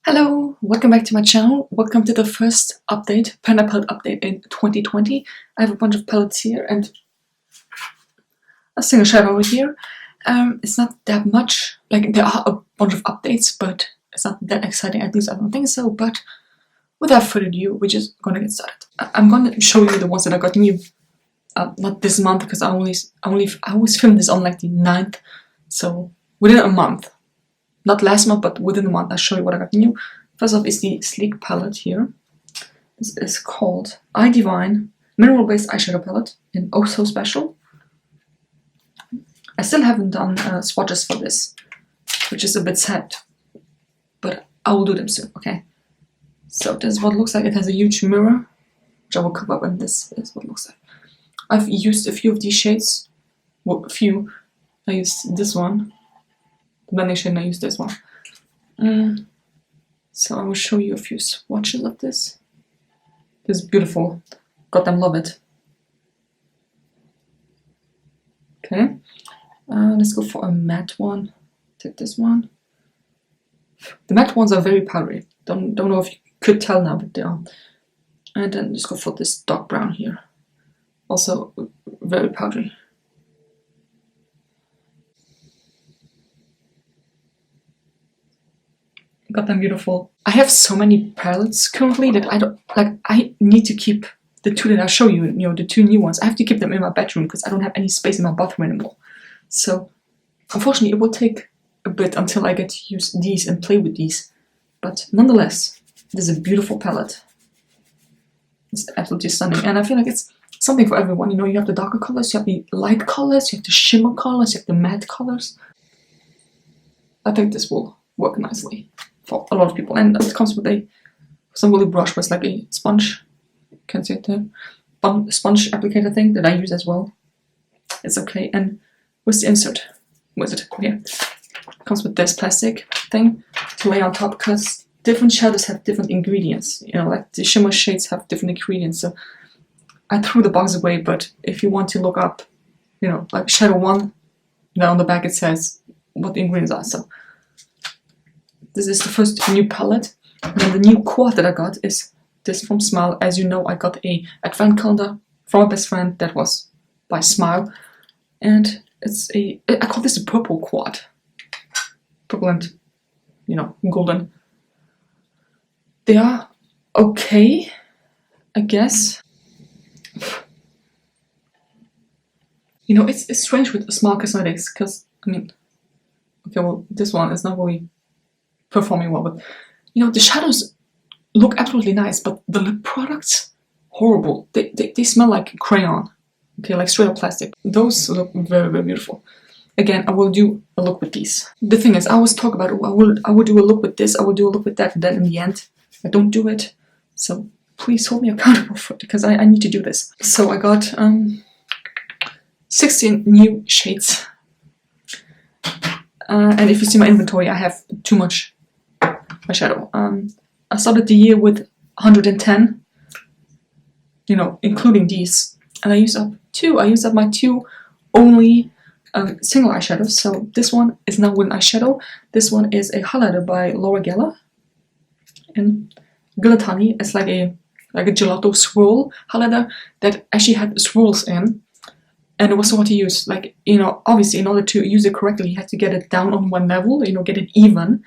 Hello, welcome back to my channel. Welcome to the first update, Panda palette update in 2020. I have a bunch of palettes here and a single shadow over here. It's not that much, like there are a bunch of updates, but it's not that exciting, at least I don't think so. But without further ado, we're just gonna get started. I'm gonna show you the ones that I got new, not this month, because I always film this on like the 9th, so within a month. Not last month, but within a month, I'll show you what I got new. First off is the Sleek palette here. This is called iDivine Mineral-Based Eyeshadow Palette in Oh So Special. I still haven't done swatches for this, which is a bit sad, but I will do them soon, okay? So this is what it looks like. It has a huge mirror, which I will cover up, and this is what it looks like. I've used a few of these shades. Well, a few. I used this one. Blending shade, and I use this one. So I will show you a few swatches of this. This is beautiful. Goddamn love it. Okay. Let's go for a matte one. Take this one. The matte ones are very powdery. Don't know if you could tell now, but they are. And then just go for this dark brown here. Also very powdery. Goddamn beautiful. I have so many palettes currently that I need to keep the two that I show you, the two new ones. I have to keep them in my bedroom because I don't have any space in my bathroom anymore. So unfortunately it will take a bit until I get to use these and play with these. But nonetheless, this is a beautiful palette. It's absolutely stunning, and I feel like it's something for everyone. You have the darker colors, you have the light colors, you have the shimmer colors, you have the matte colors. I think this will work nicely for a lot of people, and it comes with some woolly brush, but it's like a sponge. You can see it there. Sponge applicator thing that I use as well. It's okay. And where's the insert? Where's it? Here. It comes with this plastic thing to lay on top, because different shadows have different ingredients. Like the shimmer shades have different ingredients. So I threw the box away, but if you want to look up, like shadow 1, then on the back it says what the ingredients are. So this is the first new palette. And then the new quad that I got is this from Smile. As you know, I got a advent calendar from my best friend that was by Smile. And I call this a purple quad. Purple and, golden. They are okay, I guess. It's strange with Smile Cosmetics, because, okay, well, this one is not really performing well, but the shadows look absolutely nice, but the lip products, horrible. They smell like crayon, okay, like straight up plastic. Those look very, very beautiful. Again, I will do a look with these. The thing is, I always talk about, I will do a look with this, I will do a look with that, and then in the end I don't do it. So please hold me accountable for it, because I need to do this. So I got 16 new shades, and if you see my inventory, I have too much eyeshadow. I started the year with 110, including these, and I used up 2. I used up my 2 only single eyeshadows. So this one is not with an eyeshadow. This one is a highlighter by Laura Geller, and Gelatani is like a gelato swirl highlighter that actually had swirls in, and it was so hard to use. Like, obviously in order to use it correctly, you had to get it down on one level, get it even.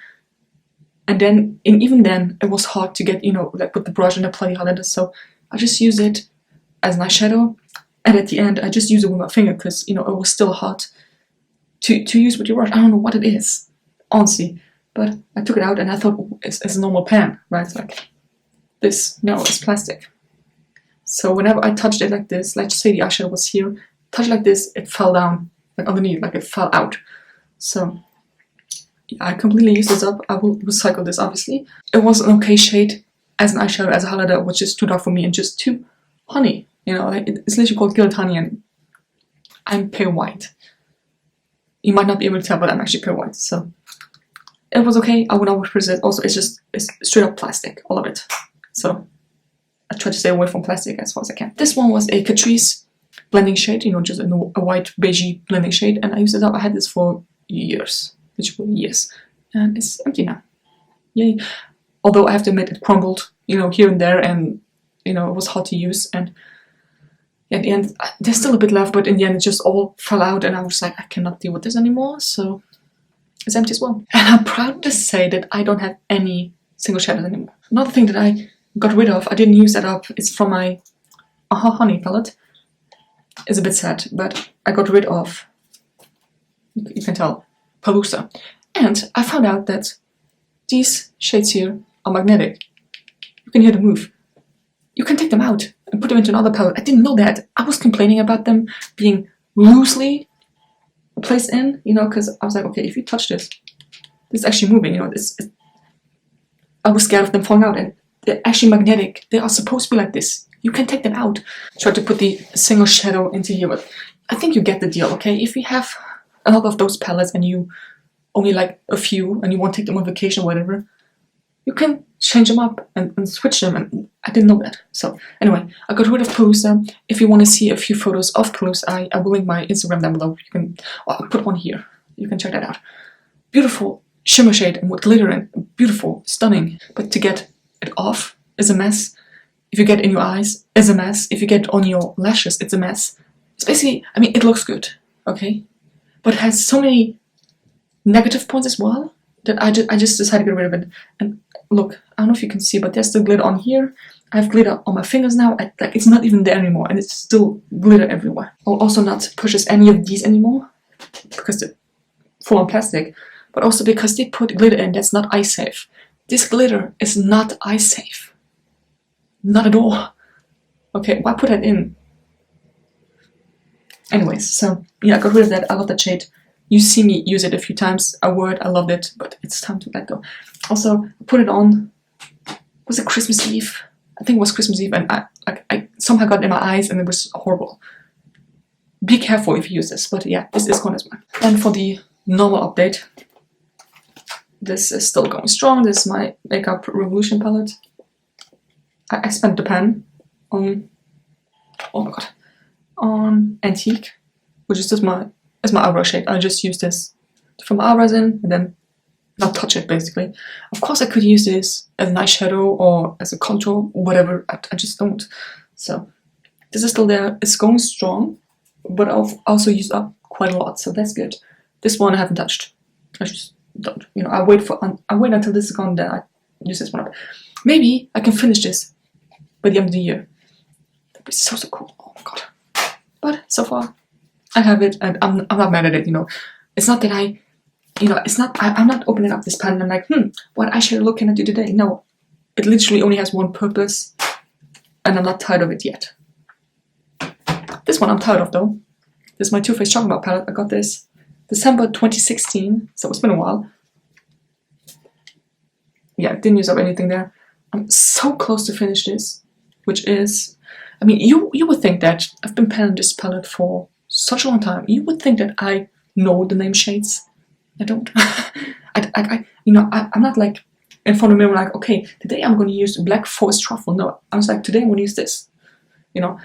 And then, even then, it was hard to get, like with the brush and apply the highlighter. So I just use it as an eyeshadow. And at the end, I just use it with my finger, because, it was still hard to use with your brush. I don't know what it is, honestly. But I took it out and I thought, it's a normal pen, right? Like this. No, it's plastic. So whenever I touched it like this, let's say the eyeshadow was here, touch like this, it fell down, like underneath, like it fell out. So I completely used this up. I will recycle this, obviously. It was an okay shade as an eyeshadow, as a highlighter, which is too dark for me and just too honey. It's literally called Gilded Honey, and I'm pale white. You might not be able to tell, but I'm actually pale white. So it was okay. I would not purchase it. Also, it's straight up plastic, all of it. So I try to stay away from plastic as far as I can. This one was a Catrice blending shade, just a white beigey blending shade, and I used it up. I had this for years. Literally years. And it's empty now. Yay. although I have to admit it crumbled, you know, here and there, and you know, it was hard to use, and at the end there's still a bit left, but in the end it just all fell out, and I was like, I cannot deal with this anymore, so it's empty as well. And I'm proud to say that I don't have any single shadows anymore. Another thing that I got rid of, I didn't use that up, it's from my Honey palette. It's a bit sad, but I got rid of, you can tell, Palooza. And I found out that these shades here are magnetic. You can hear them move. You can take them out and put them into another palette. I didn't know that. I was complaining about them being loosely placed in, you know, because I was like, okay, if you touch this, this is actually moving, you know. I was scared of them falling out, and they're actually magnetic. They are supposed to be like this. You can take them out. Try to put the single shadow into here, but I think you get the deal, okay? If you have a lot of those palettes and you only like a few and you want to take them on vacation or whatever, you can change them up and switch them, and I didn't know that. So anyway, I got rid of Palooza. If you want to see a few photos of Palooza, I will link my Instagram down below. You can, well, I'll put one here. You can check that out. Beautiful shimmer shade and with glitter in. Beautiful, stunning. But to get it off is a mess. If you get in your eyes, it's a mess. If you get on your lashes, it's a mess. It's basically, I mean, it looks good, okay? But it has so many negative points as well that I just decided to get rid of it. And look, I don't know if you can see, but there's still glitter on here. I have glitter on my fingers now. Like, it's not even there anymore, and it's still glitter everywhere. I'll also not purchase any of these anymore because they're full on plastic, but also because they put glitter in that's not eye safe. This glitter is not eye safe. Not at all. Okay, why put that in? Anyways, so yeah, I got rid of that. I love that shade. You see me use it a few times. I wore it, I loved it, but it's time to let go. Also, I put it on, was it Christmas Eve? I think it was Christmas Eve, and I somehow got it in my eyes, and it was horrible. Be careful if you use this, but yeah, this is gone as well. And for the normal update, this is still going strong. This is my Makeup Revolution palette. I spent the pen on, oh my god, on Antique, which is just my eyebrow shade. I just use this to fill my eyebrows in and then not touch it, basically. Of course, I could use this as an eyeshadow or as a contour, whatever. I just don't. So this is still there. It's going strong, but I've also used up quite a lot, so that's good. This one I haven't touched. I just don't. You know, I wait until this is gone, then I use this one up. Maybe I can finish this by the end of the year. That'd be so cool. Oh my god. But so far, I have it, and I'm not mad at it, you know. It's not that I'm not opening up this pen and I'm like, what eyeshadow look can I do today? No. It literally only has one purpose, and I'm not tired of it yet. This one I'm tired of, though. This is my Too Faced Chocolate palette. I got this December 2016, so it's been a while. Yeah, didn't use up anything there. I'm so close to finish this, which is, I mean, you would think that I've been penning this palette for such a long time. You would think that I know the name shades. I don't. I'm not like in front of me. I'm like, okay, today I'm going to use Black Forest Truffle. No, I was like, today I'm going to use this. You know,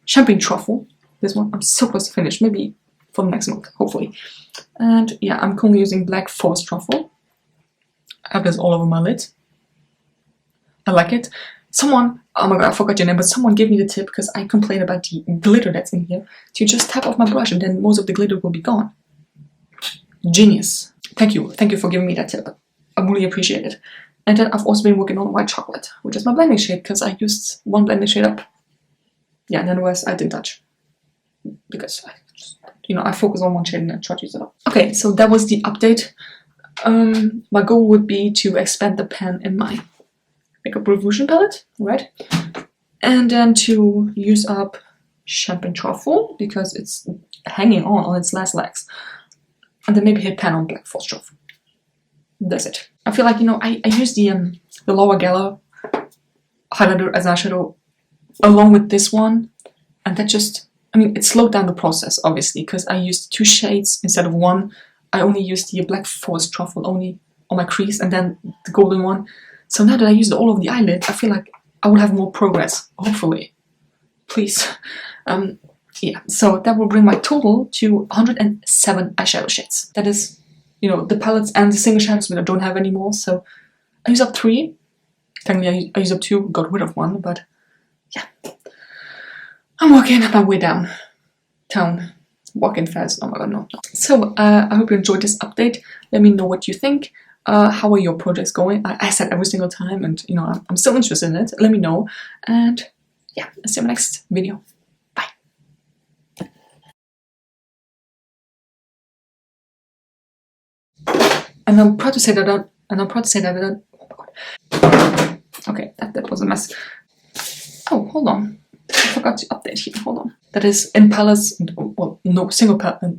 Champagne Truffle. This one, I'm so close to finish. Maybe for the next month, hopefully. And yeah, I'm currently using Black Forest Truffle. I have this all over my lid. I like it. Someone, oh my god, I forgot your name, but someone gave me the tip because I complained about the glitter that's in here to just tap off my brush and then most of the glitter will be gone. Genius. Thank you for giving me that tip. I really appreciate it. And then I've also been working on White Chocolate, which is my blending shade because I used one blending shade up. Yeah, and then the rest I didn't touch because I just, I focus on one shade and I try to use it up. Okay, so that was the update. My goal would be to expand the pen in my Makeup Revolution palette, right? And then to use up Champagne Truffle because it's hanging on its last legs. And then maybe hit pen on Black Forest Truffle. That's it. I feel like, I use the Laura Geller highlighter as eyeshadow along with this one. And that just, it slowed down the process, obviously, because I used 2 shades instead of 1. I only used the Black Forest Truffle only on my crease and then the golden one. So now that I used all of the eyelid, I feel like I will have more progress, hopefully. Please. Yeah, so that will bring my total to 107 eyeshadow shades. That is, the palettes and the single shadows that I don't have anymore, so I use up 3. Technically I use up 2, got rid of 1, but yeah. I'm walking my way down town. Walking fast, oh my god, no. So, I hope you enjoyed this update. Let me know what you think. How are your projects going? I said every single time, and you know, I'm still interested in it. Let me know. And yeah, I'll see you in my next video. Bye. And I'm proud to say that oh my god. Okay, that was a mess. Oh, hold on. I forgot to update here. Hold on. That is in palace. Well, no, single palette.